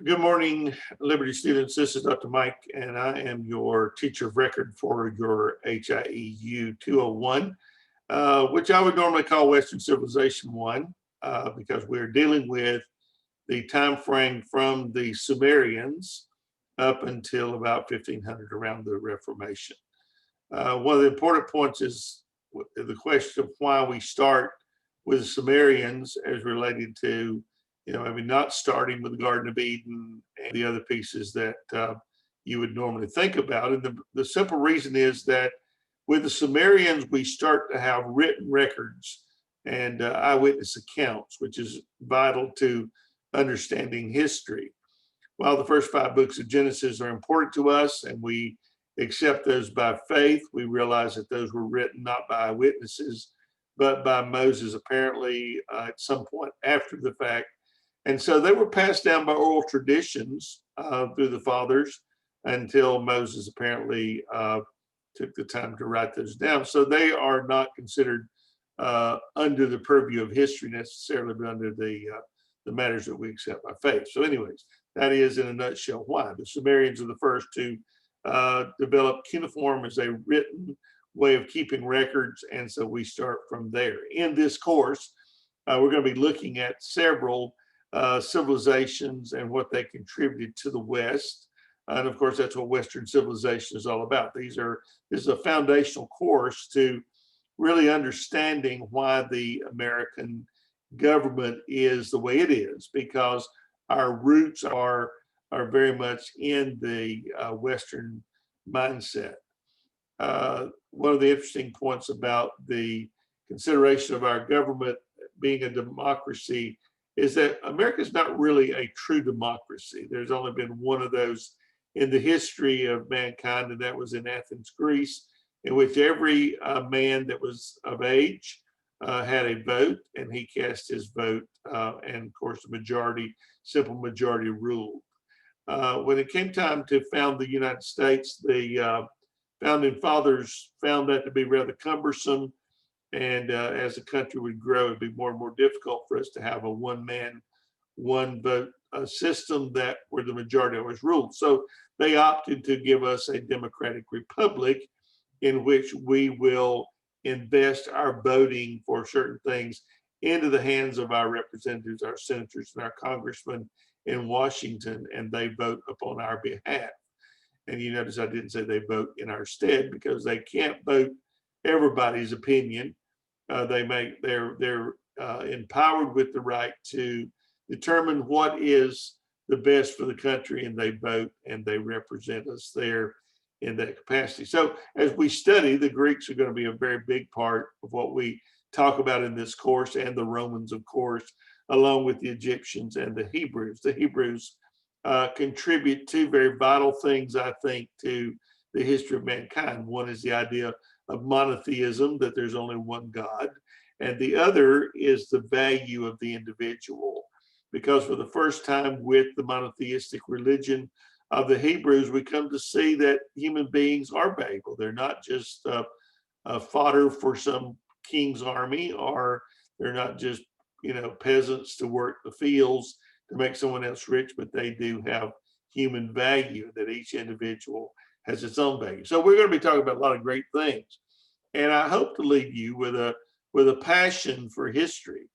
Good morning, Liberty students. This is Dr. Mike, and I am your teacher of record for your HIEU 201, which I would normally call Western Civilization 1, because we're dealing with the time frame from the Sumerians up until about 1500, around the Reformation. One of the important points is the question of why we start with the Sumerians as related to, maybe not starting with the Garden of Eden and the other pieces that you would normally think about. And the simple reason is that with the Sumerians, we start to have written records and eyewitness accounts, which is vital to understanding history. While the first 5 books of Genesis are important to us and we accept those by faith, we realize that those were written not by eyewitnesses, but by Moses, apparently at some point after the fact. And so they were passed down by oral traditions through the fathers until Moses apparently took the time to write those down. So they are not considered under the purview of history necessarily, but under the matters that we accept by faith. So anyways, that is in a nutshell why. The Sumerians are the first to develop cuneiform as a written way of keeping records. And so we start from there. In this course, we're going to be looking at several civilizations and what they contributed to the West. And of course, that's what Western civilization is all about. This is a foundational course to really understanding why the American government is the way it is, because our roots are very much in the Western mindset. One of the interesting points about the consideration of our government being a democracy is that America is not really a true democracy. There's only been one of those in the history of mankind, and that was in Athens, Greece, in which every man that was of age had a vote, and he cast his vote, and of course the simple majority ruled. When it came time to found the United States, the founding fathers found that to be rather cumbersome. And as the country would grow, it'd be more and more difficult for us to have a one man, one vote system that where the majority always ruled. So they opted to give us a democratic republic in which we will invest our voting for certain things into the hands of our representatives, our senators, and our congressmen in Washington, and they vote upon our behalf. And you notice I didn't say they vote in our stead, because they can't vote everybody's opinion. They're empowered with the right to determine what is the best for the country, and they vote and they represent us there in that capacity. So as we study, the Greeks are going to be a very big part of what we talk about in this course, and the Romans, of course, along with the Egyptians and the Hebrews. The Hebrews contribute 2 very vital things, I think, to the history of mankind. One is the idea of monotheism, that there's only one God, and the other is the value of the individual. Because for the first time with the monotheistic religion of the Hebrews, we come to see that human beings are valuable. They're not just fodder for some king's army, or they're not just peasants to work the fields to make someone else rich, but they do have human value, that each individual has its own value. So we're going to be talking about a lot of great things, and I hope to leave you with a passion for history.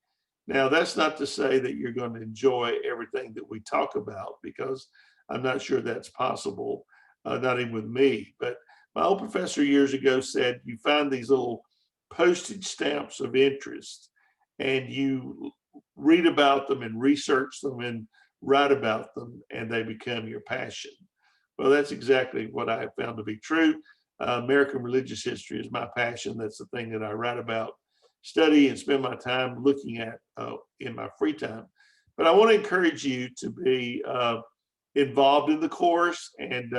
Now, that's not to say that you're going to enjoy everything that we talk about, because I'm not sure that's possible, not even with me. But my old professor years ago said, you find these little postage stamps of interest, and you read about them and research them and write about them, and they become your passion. Well, that's exactly what I have found to be true. American religious history is my passion. That's the thing that I write about, study, and spend my time looking at in my free time. But I want to encourage you to be involved in the course, and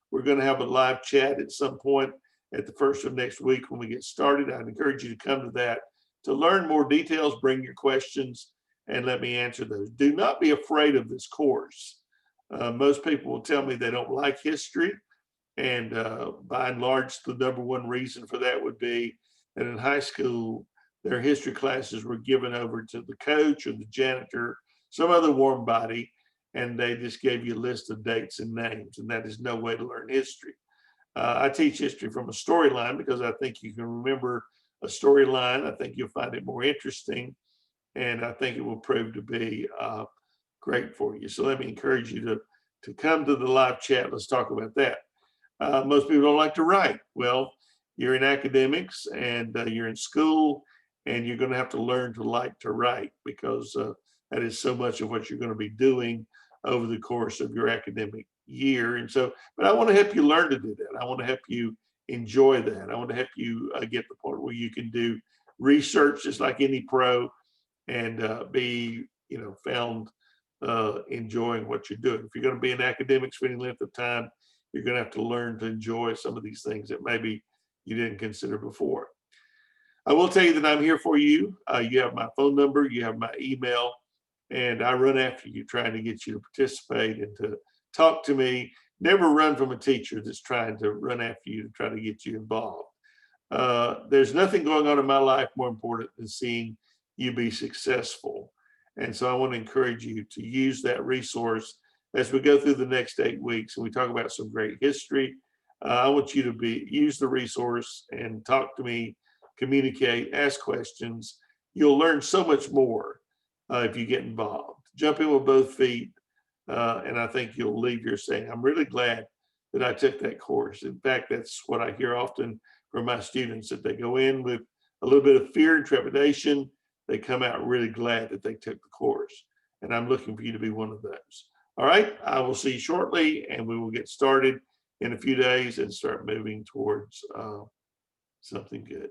we're going to have a live chat at some point at the first of next week when we get started. I'd encourage you to come to that to learn more details. Bring your questions and let me answer those. Do not be afraid of this course. Most people will tell me they don't like history, and by and large, the number one reason for that would be that in high school, their history classes were given over to the coach or the janitor, some other warm body, and they just gave you a list of dates and names, and that is no way to learn history. I teach history from a storyline because I think you can remember a storyline. I think you'll find it more interesting, and I think it will prove to be great for you. So let me encourage you to come to the live chat. Let's talk about that. Most people don't like to write. Well, you're in academics and you're in school, and you're going to have to learn to like to write, because that is so much of what you're going to be doing over the course of your academic year. And so, but I want to help you learn to do that. I want to help you enjoy that. I want to help you get to the point where you can do research just like any pro, and be, found enjoying what you're doing. If you're going to be in academics for any length of time, you're going to have to learn to enjoy some of these things that maybe you didn't consider before. I will tell you that I'm here for you. You have my phone number, you have my email, and I run after you, trying to get you to participate and to talk to me. Never run from a teacher that's trying to run after you to try to get you involved. There's nothing going on in my life more important than seeing you be successful. And so I want to encourage you to use that resource as we go through the next 8 weeks and we talk about some great history. I want you to use the resource and talk to me, communicate, ask questions. You'll learn so much more if you get involved. Jump in with both feet, and I think you'll leave here saying, I'm really glad that I took that course. In fact, that's what I hear often from my students, that they go in with a little bit of fear and trepidation. They come out really glad that they took the course. And I'm looking for you to be one of those. All right, I will see you shortly, and we will get started in a few days and start moving towards something good.